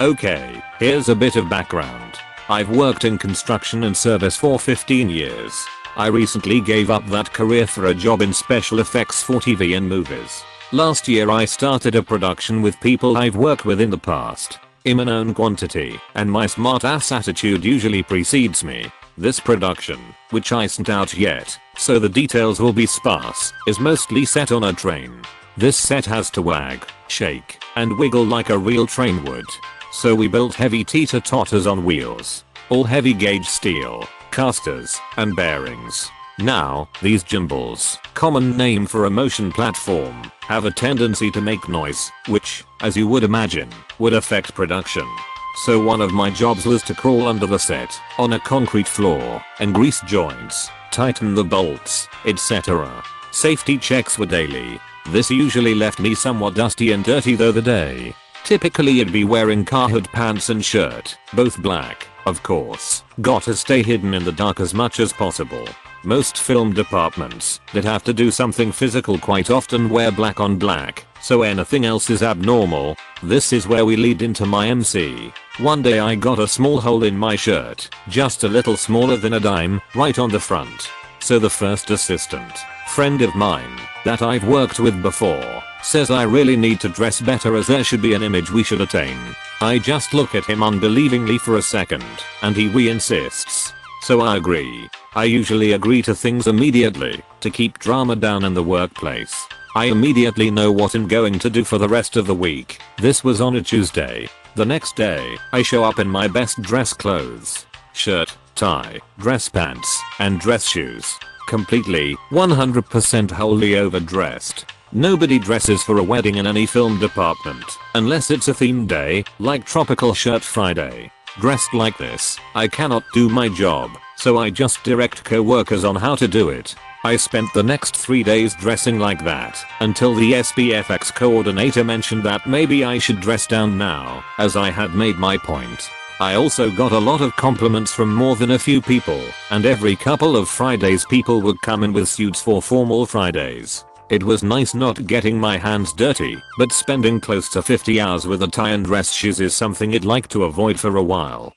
Okay, here's a bit of background. I've worked in construction and service for 15 years. I recently gave up that career for a job in special effects for TV and movies. Last year I started a production with people I've worked with in the past, in a known quantity, and my smart ass attitude usually precedes me. This production, which isn't out yet, so the details will be sparse, is mostly set on a train. This set has to wag, shake, and wiggle like a real train would. So we built heavy teeter-totters on wheels, all heavy gauge steel, casters, and bearings. Now, these gimbals, common name for a motion platform, have a tendency to make noise, which, as you would imagine, would affect production. So one of my jobs was to crawl under the set, on a concrete floor, and grease joints, tighten the bolts, etc. Safety checks were daily. This usually left me somewhat dusty and dirty though the day. Typically I'd be wearing carhartt pants and shirt, both black, of course. Gotta stay hidden in the dark as much as possible. Most film departments that have to do something physical quite often wear black on black, so anything else is abnormal. This is where we lead into my MC. One day I got a small hole in my shirt, just a little smaller than a dime, right on the front. So the first assistant, friend of mine, that I've worked with before, says I really need to dress better as there should be an image we should attain. I just look at him unbelievingly for a second, and he insists. So I agree. I usually agree to things immediately, to keep drama down in the workplace. I immediately know what I'm going to do for the rest of the week. This was on a Tuesday. The next day, I show up in my best dress clothes. Shirt, tie, dress pants, and dress shoes. Completely, 100% wholly overdressed. Nobody dresses for a wedding in any film department, unless it's a themed day, like Tropical Shirt Friday. Dressed like this, I cannot do my job, so I just direct co-workers on how to do it. I spent the next 3 days dressing like that, until the SPFX coordinator mentioned that maybe I should dress down now, as I had made my point. I also got a lot of compliments from more than a few people, and every couple of Fridays people would come in with suits for formal Fridays. It was nice not getting my hands dirty, but spending close to 50 hours with a tie and dress shoes is something I'd like to avoid for a while.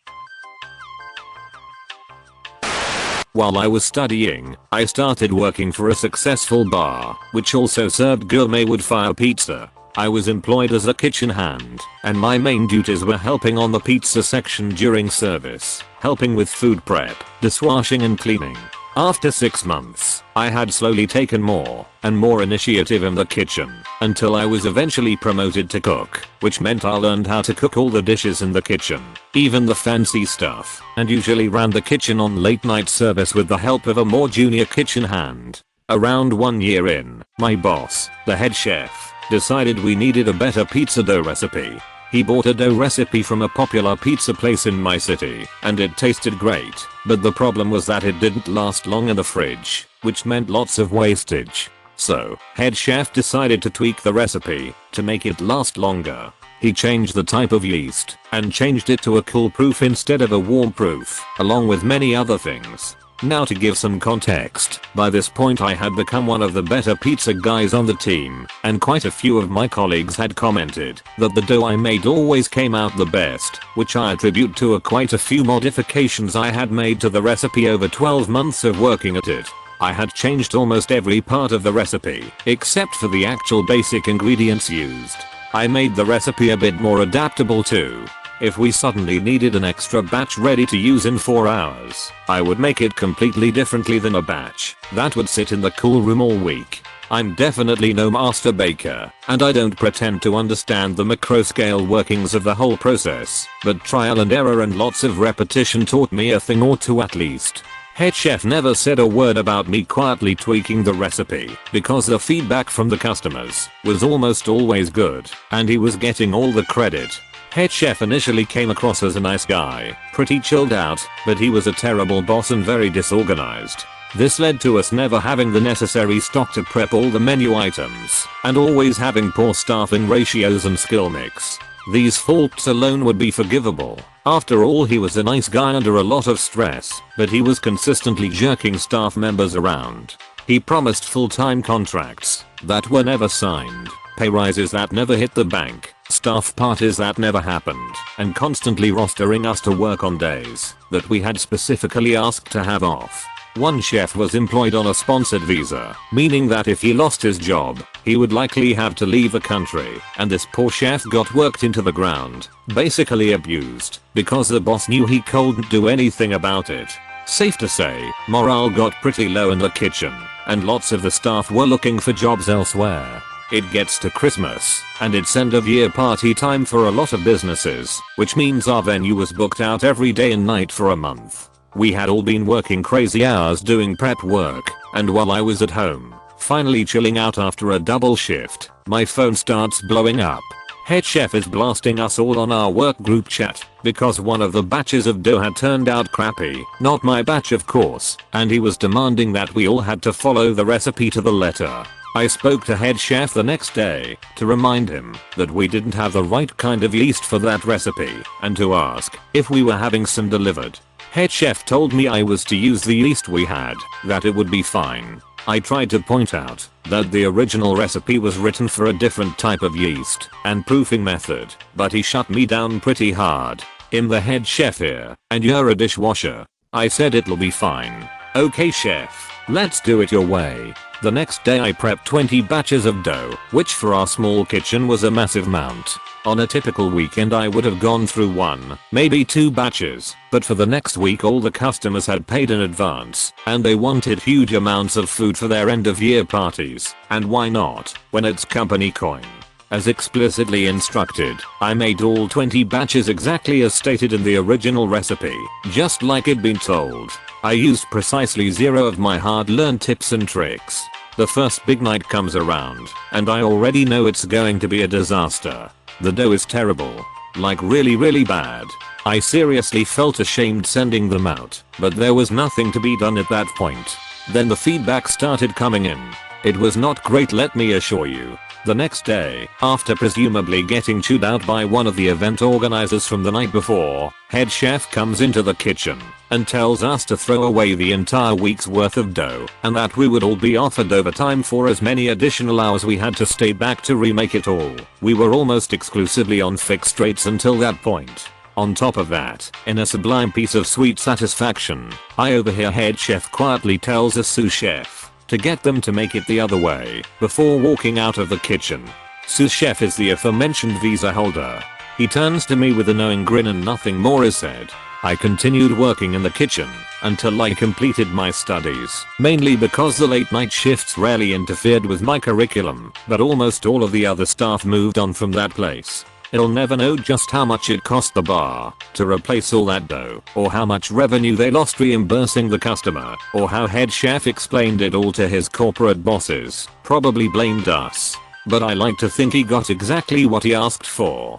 While I was studying, I started working for a successful bar, which also served gourmet wood-fire pizza. I was employed as a kitchen hand, and my main duties were helping on the pizza section during service, helping with food prep, dishwashing and cleaning. After 6 months, I had slowly taken more and more initiative in the kitchen, until I was eventually promoted to cook, which meant I learned how to cook all the dishes in the kitchen, even the fancy stuff, and usually ran the kitchen on late night service with the help of a more junior kitchen hand. Around 1 year in, my boss, the head chef, decided we needed a better pizza dough recipe. He bought a dough recipe from a popular pizza place in my city, and it tasted great, but the problem was that it didn't last long in the fridge, which meant lots of wastage. So, head chef decided to tweak the recipe to make it last longer. He changed the type of yeast and changed it to a cool proof instead of a warm proof, along with many other things. Now to give some context, by this point I had become one of the better pizza guys on the team, and quite a few of my colleagues had commented that the dough I made always came out the best, which I attribute to quite a few modifications I had made to the recipe over 12 months of working at it. I had changed almost every part of the recipe, except for the actual basic ingredients used. I made the recipe a bit more adaptable too. If we suddenly needed an extra batch ready to use in 4 hours, I would make it completely differently than a batch that would sit in the cool room all week. I'm definitely no master baker, and I don't pretend to understand the macro scale workings of the whole process, but trial and error and lots of repetition taught me a thing or two at least. Head chef never said a word about me quietly tweaking the recipe, because the feedback from the customers was almost always good, and he was getting all the credit. Head chef initially came across as a nice guy, pretty chilled out, but he was a terrible boss and very disorganized. This led to us never having the necessary stock to prep all the menu items, and always having poor staffing ratios and skill mix. These faults alone would be forgivable. After all, he was a nice guy under a lot of stress, but he was consistently jerking staff members around. He promised full-time contracts that were never signed, pay rises that never hit the bank, staff parties that never happened, and constantly rostering us to work on days that we had specifically asked to have off. One chef was employed on a sponsored visa, meaning that if he lost his job, he would likely have to leave the country, and this poor chef got worked into the ground, basically abused, because the boss knew he couldn't do anything about it. Safe to say, morale got pretty low in the kitchen, and lots of the staff were looking for jobs elsewhere. It gets to Christmas, and it's end of year party time for a lot of businesses, which means our venue was booked out every day and night for a month. We had all been working crazy hours doing prep work, and while I was at home, finally chilling out after a double shift, my phone starts blowing up. Head chef is blasting us all on our work group chat because one of the batches of dough had turned out crappy, not my batch of course, and he was demanding that we all had to follow the recipe to the letter. I spoke to head chef the next day to remind him that we didn't have the right kind of yeast for that recipe and to ask if we were having some delivered. Head chef told me I was to use the yeast we had, that it would be fine. I tried to point out that the original recipe was written for a different type of yeast and proofing method, but he shut me down pretty hard. I'm the head chef here, and you're a dishwasher. I said it'll be fine. Okay chef, let's do it your way. The next day I prepped 20 batches of dough, which for our small kitchen was a massive amount. On a typical weekend I would have gone through 1, maybe 2 batches, but for the next week all the customers had paid in advance, and they wanted huge amounts of food for their end of year parties, and why not, when it's company coin. As explicitly instructed, I made all 20 batches exactly as stated in the original recipe, just like it'd been told. I used precisely 0 of my hard-learned tips and tricks. The first big night comes around, and I already know it's going to be a disaster. The dough is terrible. Like really bad. I seriously felt ashamed sending them out, but there was nothing to be done at that point. Then the feedback started coming in. It was not great, let me assure you. The next day, after presumably getting chewed out by one of the event organizers from the night before, head chef comes into the kitchen and tells us to throw away the entire week's worth of dough and that we would all be offered overtime for as many additional hours we had to stay back to remake it all. We were almost exclusively on fixed rates until that point. On top of that, in a sublime piece of sweet satisfaction, I overhear head chef quietly tells a sous chef to get them to make it the other way before walking out of the kitchen. Sous chef is the aforementioned visa holder. He turns to me with a knowing grin and nothing more is said. I continued working in the kitchen until I completed my studies, mainly because the late night shifts rarely interfered with my curriculum, but almost all of the other staff moved on from that place. I'll never know just how much it cost the bar to replace all that dough, or how much revenue they lost reimbursing the customer, or how head chef explained it all to his corporate bosses, probably blamed us. But I like to think he got exactly what he asked for.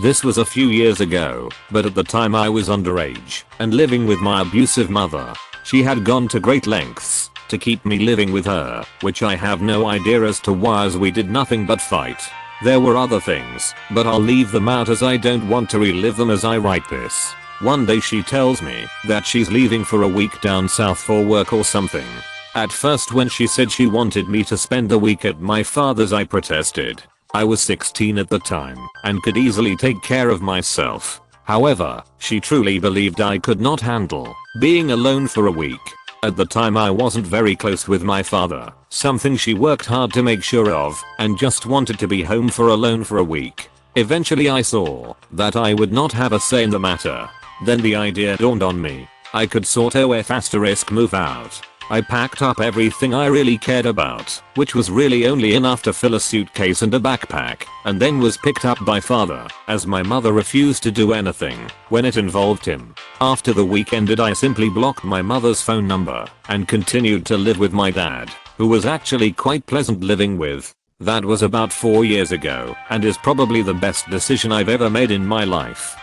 This was a few years ago, but at the time I was underage and living with my abusive mother. She had gone to great lengths to keep me living with her, which I have no idea as to why, as we did nothing but fight. There were other things, but I'll leave them out as I don't want to relive them as I write this. One day she tells me that she's leaving for a week down south for work or something. At first when she said she wanted me to spend the week at my father's I protested. I was 16 at the time and could easily take care of myself. However, she truly believed I could not handle being alone for a week. At the time I wasn't very close with my father, something she worked hard to make sure of, and just wanted to be home alone for a week. Eventually I saw that I would not have a say in the matter. Then the idea dawned on me. I could sort of move out. I packed up everything I really cared about, which was really only enough to fill a suitcase and a backpack, and then was picked up by father, as my mother refused to do anything when it involved him. After the week ended I simply blocked my mother's phone number and continued to live with my dad, who was actually quite pleasant living with. That was about 4 years ago, and is probably the best decision I've ever made in my life.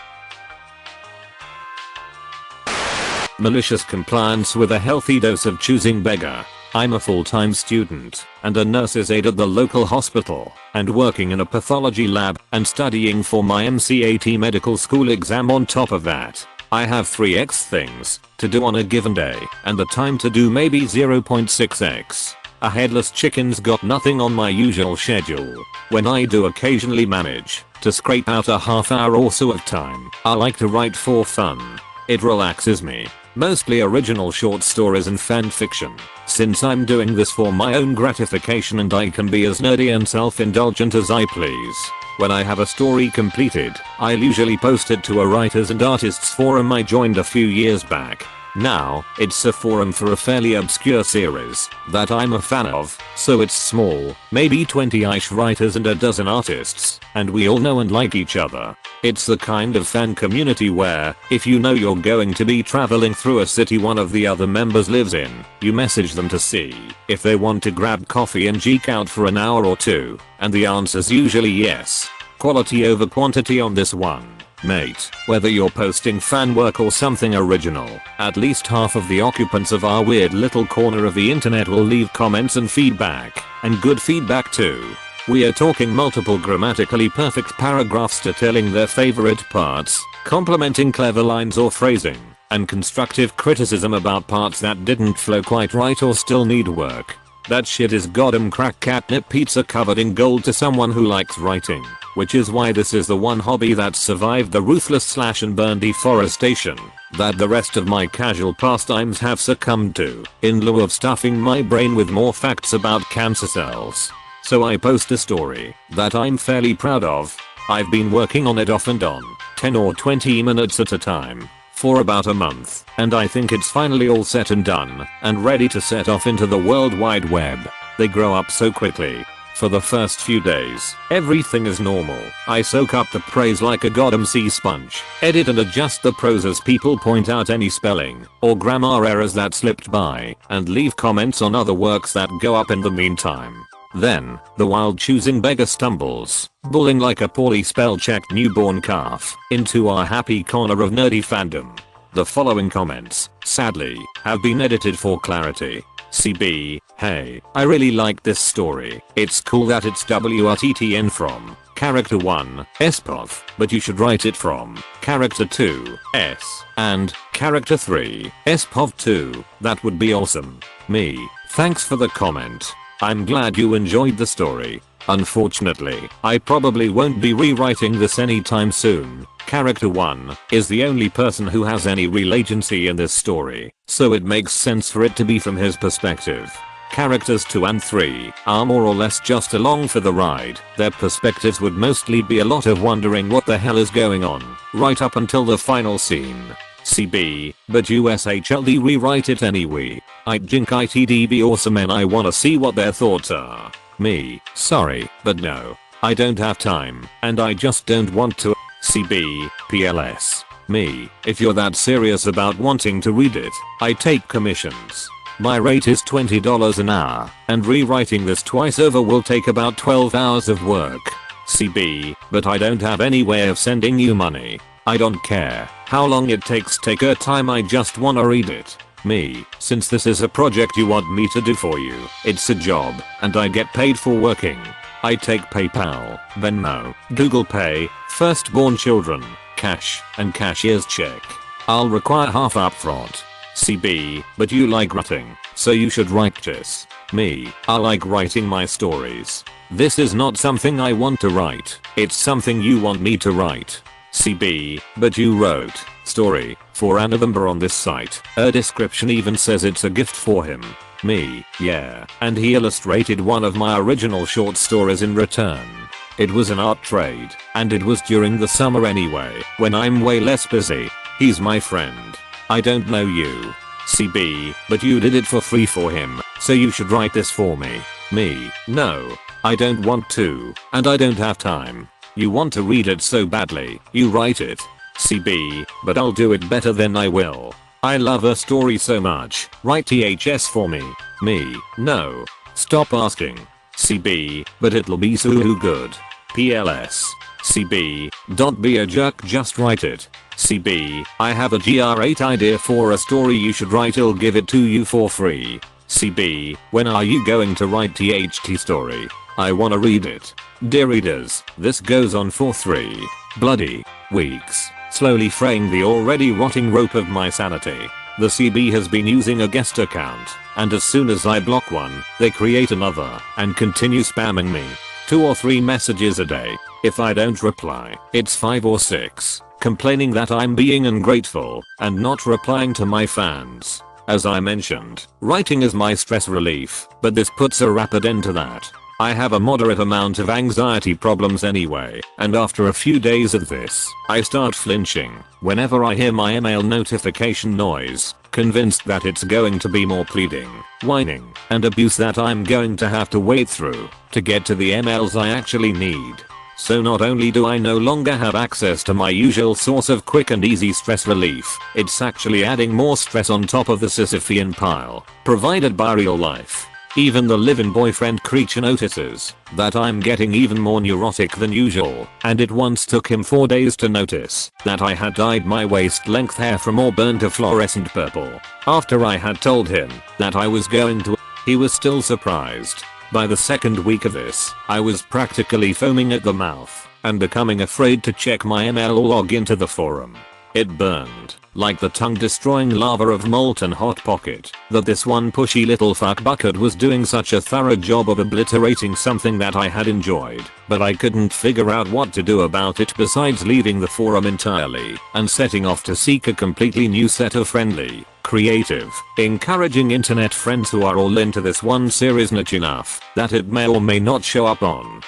Malicious compliance with a healthy dose of choosing beggar. I'm a full-time student and a nurse's aide at the local hospital and working in a pathology lab and studying for my MCAT medical school exam on top of that. I have 3x things to do on a given day and the time to do maybe 0.6x. A headless chicken's got nothing on my usual schedule. When I do occasionally manage to scrape out a half hour or so of time, I like to write for fun. It relaxes me. Mostly original short stories and fan fiction, since I'm doing this for my own gratification and I can be as nerdy and self-indulgent as I please. When I have a story completed, I'll usually post it to a writers and artists forum I joined a few years back. Now, it's a forum for a fairly obscure series that I'm a fan of, so it's small, maybe 20-ish writers and a dozen artists, and we all know and like each other. It's the kind of fan community where, if you know you're going to be traveling through a city one of the other members lives in, you message them to see if they want to grab coffee and geek out for an hour or two, and the answer's usually yes. Quality over quantity on this one. Mate, whether you're posting fan work or something original, at least half of the occupants of our weird little corner of the internet will leave comments and feedback, and good feedback too. We are talking multiple grammatically perfect paragraphs detailing their favorite parts, complimenting clever lines or phrasing, and constructive criticism about parts that didn't flow quite right or still need work. That shit is goddamn crack catnip pizza covered in gold to someone who likes writing, which is why this is the one hobby that survived the ruthless slash and burn deforestation that the rest of my casual pastimes have succumbed to, in lieu of stuffing my brain with more facts about cancer cells. So I post a story that I'm fairly proud of. I've been working on it off and on, 10 or 20 minutes at a time, for about a month, and I think it's finally all set and done, and ready to set off into the World Wide Web. They grow up so quickly. For the first few days, everything is normal. I soak up the praise like a goddamn sea sponge, edit and adjust the prose as people point out any spelling or grammar errors that slipped by, and leave comments on other works that go up in the meantime. Then, the wild choosing beggar stumbles, bulling like a poorly spell-checked newborn calf, into our happy corner of nerdy fandom. The following comments, sadly, have been edited for clarity. CB, hey, I really like this story. It's cool that it's WRTTN from Character 1, SPOV, but you should write it from Character 2, S, and Character 3, SPOV 2. That would be awesome. Me, thanks for the comment. I'm glad you enjoyed the story. Unfortunately, I probably won't be rewriting this anytime soon. Character 1 is the only person who has any real agency in this story, so it makes sense for it to be from his perspective. Characters 2 and 3 are more or less just along for the ride. Their perspectives would mostly be a lot of wondering what the hell is going on, right up until the final scene. CB, but USHLD rewrite it anyway. I think it'd be awesome and I wanna see what their thoughts are. Me, sorry, but no. I don't have time, and I just don't want to. CB, PLS. Me, if you're that serious about wanting to read it, I take commissions. My rate is $20 an hour, and rewriting this twice over will take about 12 hours of work. CB, but I don't have any way of sending you money. I don't care how long it takes, take your time, I just wanna read it. Me, since this is a project you want me to do for you, it's a job, and I get paid for working. I take PayPal, Venmo, Google Pay, firstborn children, cash, and cashier's check. I'll require half upfront. CB, but you like writing, so you should write this. Me, I like writing my stories. This is not something I want to write, it's something you want me to write. CB, but you wrote story for a November on this site. A description even says it's a gift for him. Me, yeah, and he illustrated one of my original short stories in return. It was an art trade, and it was during the summer anyway, when I'm way less busy. He's my friend. I don't know you. CB, but you did it for free for him, so you should write this for me. Me, no, I don't want to, and I don't have time. You want to read it so badly, you write it. CB, but I'll do it better than I will. I love a story so much, write THS for me. Me, no. Stop asking. CB, but it'll be so good. PLS. CB, don't be a jerk, just write it. CB, I have a GR8 idea for a story you should write, I'll give it to you for free. CB, when are you going to write THT story? I wanna read it. Dear readers, this goes on for 3 bloody weeks, slowly fraying the already rotting rope of my sanity. The CB has been using a guest account, and as soon as I block one, they create another and continue spamming me. 2 or 3 messages a day. If I don't reply, it's 5 or 6, complaining that I'm being ungrateful and not replying to my fans. As I mentioned, writing is my stress relief, but this puts a rapid end to that. I have a moderate amount of anxiety problems anyway, and after a few days of this, I start flinching whenever I hear my email notification noise, convinced that it's going to be more pleading, whining, and abuse that I'm going to have to wade through to get to the emails I actually need. So not only do I no longer have access to my usual source of quick and easy stress relief, it's actually adding more stress on top of the Sisyphean pile provided by real life. Even the live-in boyfriend creature notices that I'm getting even more neurotic than usual, and it once took him 4 days to notice that I had dyed my waist-length hair from auburn to fluorescent purple. After I had told him that I was going to, he was still surprised. By the second week of this, I was practically foaming at the mouth and becoming afraid to check my email or log into the forum. It burned like the tongue-destroying lava of molten hot pocket that this one pushy little fuckbucket was doing such a thorough job of obliterating something that I had enjoyed, but I couldn't figure out what to do about it besides leaving the forum entirely and setting off to seek a completely new set of friendly, creative, encouraging internet friends who are all into this one series niche enough that it may or may not show up on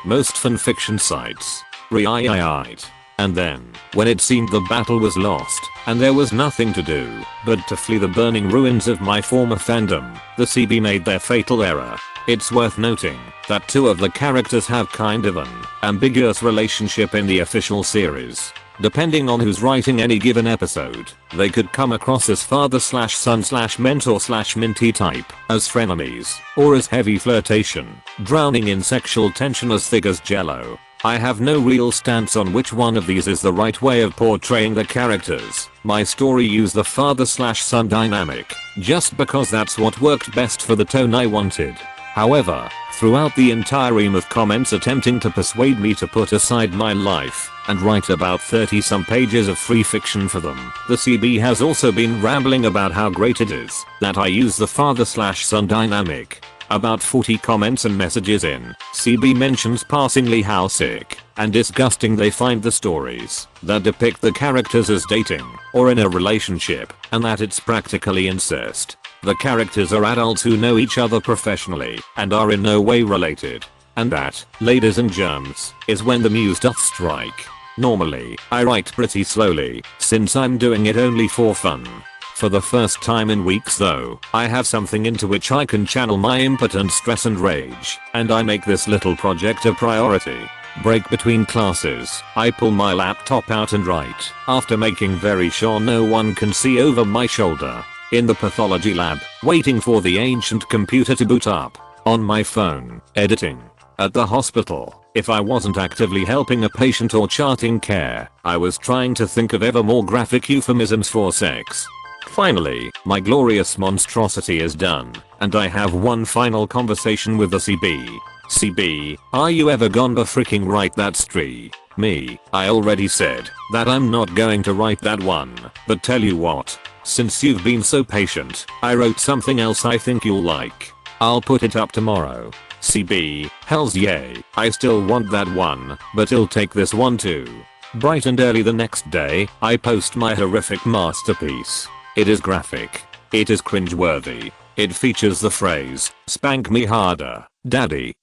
most fanfiction sites. Right. And then, when it seemed the battle was lost, and there was nothing to do but to flee the burning ruins of my former fandom, the CB made their fatal error. It's worth noting that 2 of the characters have kind of an ambiguous relationship in the official series. Depending on who's writing any given episode, they could come across as father/son/mentor/mentee type, as frenemies, or as heavy flirtation, drowning in sexual tension as thick as jello. I have no real stance on which one of these is the right way of portraying the characters. My story used the father/son dynamic, just because that's what worked best for the tone I wanted. However, throughout the entire ream of comments attempting to persuade me to put aside my life and write about 30 some pages of free fiction for them, the CB has also been rambling about how great it is that I use the father/son dynamic. About 40 comments and messages in, CB mentions passingly how sick and disgusting they find the stories that depict the characters as dating or in a relationship, and that it's practically incest. The characters are adults who know each other professionally and are in no way related. And that, ladies and germs, is when the muse doth strike. Normally, I write pretty slowly, since I'm doing it only for fun. For the first time in weeks though, I have something into which I can channel my impotent stress and rage, and I make this little project a priority. Break between classes, I pull my laptop out and write, after making very sure no one can see over my shoulder. In the pathology lab, waiting for the ancient computer to boot up. On my phone, editing. At the hospital, if I wasn't actively helping a patient or charting care, I was trying to think of ever more graphic euphemisms for sex. Finally, my glorious monstrosity is done, and I have one final conversation with the CB. CB, are you ever gonna freaking write that stree? Me, I already said that I'm not going to write that one, but tell you what, since you've been so patient, I wrote something else I think you'll like. I'll put it up tomorrow. CB, hells yay, I still want that one, but I'll take this one too. Bright and early the next day, I post my horrific masterpiece. It is graphic. It is cringeworthy. It features the phrase, "Spank me harder, daddy."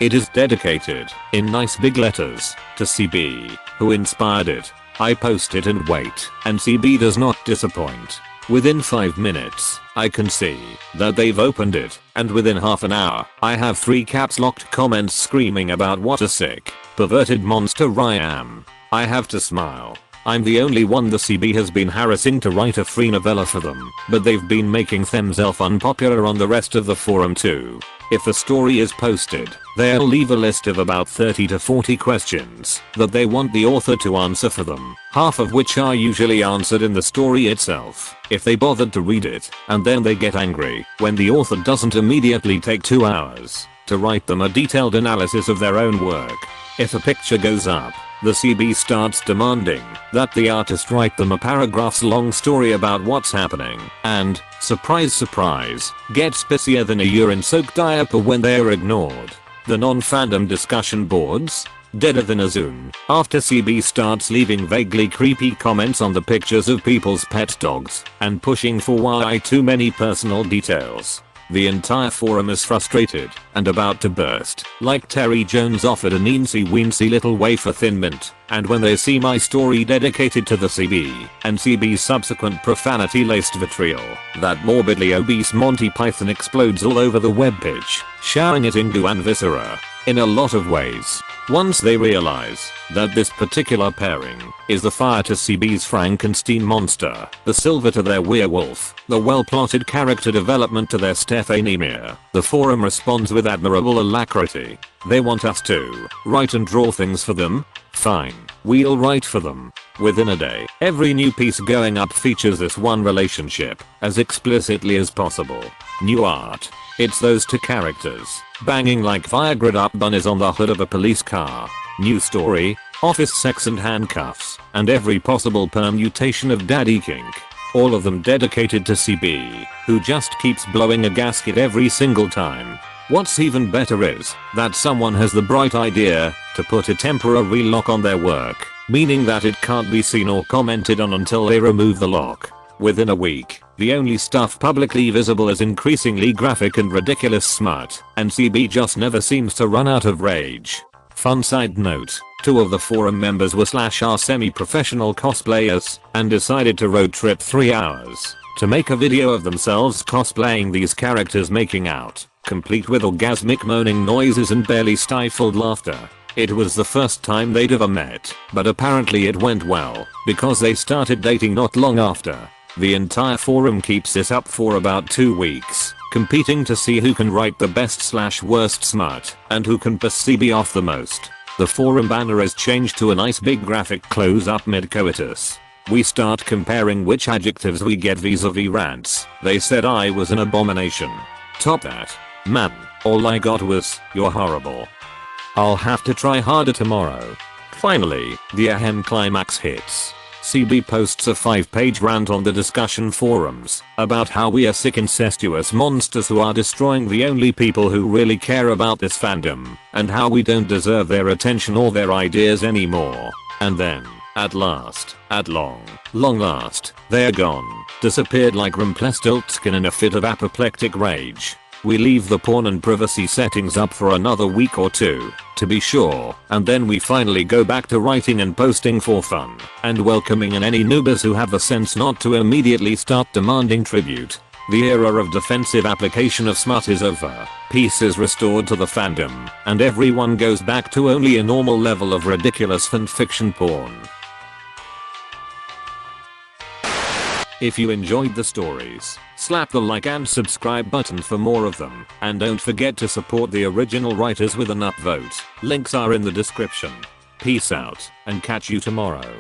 It is dedicated, in nice big letters, to CB, who inspired it. I post it and wait, and CB does not disappoint. Within 5 minutes, I can see that they've opened it, and within half an hour, I have 3 caps locked comments screaming about what a sick, perverted monster I am. I have to smile. I'm the only one the CB has been harassing to write a free novella for them, but they've been making themselves unpopular on the rest of the forum too. If a story is posted, they'll leave a list of about 30 to 40 questions that they want the author to answer for them, half of which are usually answered in the story itself, if they bothered to read it, and then they get angry when the author doesn't immediately take 2 hours to write them a detailed analysis of their own work. If a picture goes up, the CB starts demanding that the artist write them a paragraphs-long story about what's happening, and, surprise surprise, gets pissier than a urine-soaked diaper when they are ignored. The non-fandom discussion boards? Deader than a Zoom, after CB starts leaving vaguely creepy comments on the pictures of people's pet dogs, and pushing for way too many personal details. The entire forum is frustrated, and about to burst, like Terry Jones offered a teensy-weensy little wafer Thin Mint, and when they see my story dedicated to the CB, and CB's subsequent profanity-laced vitriol, that morbidly obese Monty Python explodes all over the webpage, showering it into and viscera, in a lot of ways. Once they realize that this particular pairing is the fire to CB's Frankenstein monster, the silver to their werewolf, the well-plotted character development to their Stephanemia, the forum responds with admirable alacrity. They want us to write and draw things for them? Fine, we'll write for them. Within a day, every new piece going up features this one relationship, as explicitly as possible. New art. It's those two characters, banging like Viagra up bunnies on the hood of a police car. New story, office sex and handcuffs, and every possible permutation of daddy kink. All of them dedicated to CB, who just keeps blowing a gasket every single time. What's even better is that someone has the bright idea to put a temporary lock on their work, meaning that it can't be seen or commented on until they remove the lock. Within a week, the only stuff publicly visible is increasingly graphic and ridiculous smut, and CB just never seems to run out of rage. Fun side note, 2 of the forum members were / are semi-professional cosplayers, and decided to road trip 3 hours to make a video of themselves cosplaying these characters making out, complete with orgasmic moaning noises and barely stifled laughter. It was the first time they'd ever met, but apparently it went well, because they started dating not long after. The entire forum keeps this up for about 2 weeks, competing to see who can write the best / worst smut, and who can piss CB off the most. The forum banner is changed to a nice big graphic close-up mid-coitus. We start comparing which adjectives we get vis-a-vis rants. They said I was an abomination. Top that. Man, all I got was, you're horrible. I'll have to try harder tomorrow. Finally, the ahem climax hits. CB posts a 5-page rant on the discussion forums about how we are sick incestuous monsters who are destroying the only people who really care about this fandom, and how we don't deserve their attention or their ideas anymore. And then, at long last, they're gone, disappeared like Rumpelstiltskin in a fit of apoplectic rage. We leave the porn and privacy settings up for another week or 2, to be sure, and then we finally go back to writing and posting for fun, and welcoming in any noobers who have the sense not to immediately start demanding tribute. The era of defensive application of smut is over, peace is restored to the fandom, and everyone goes back to only a normal level of ridiculous fanfiction porn. If you enjoyed the stories, slap the like and subscribe button for more of them, and don't forget to support the original writers with an upvote. Links are in the description. Peace out, and catch you tomorrow.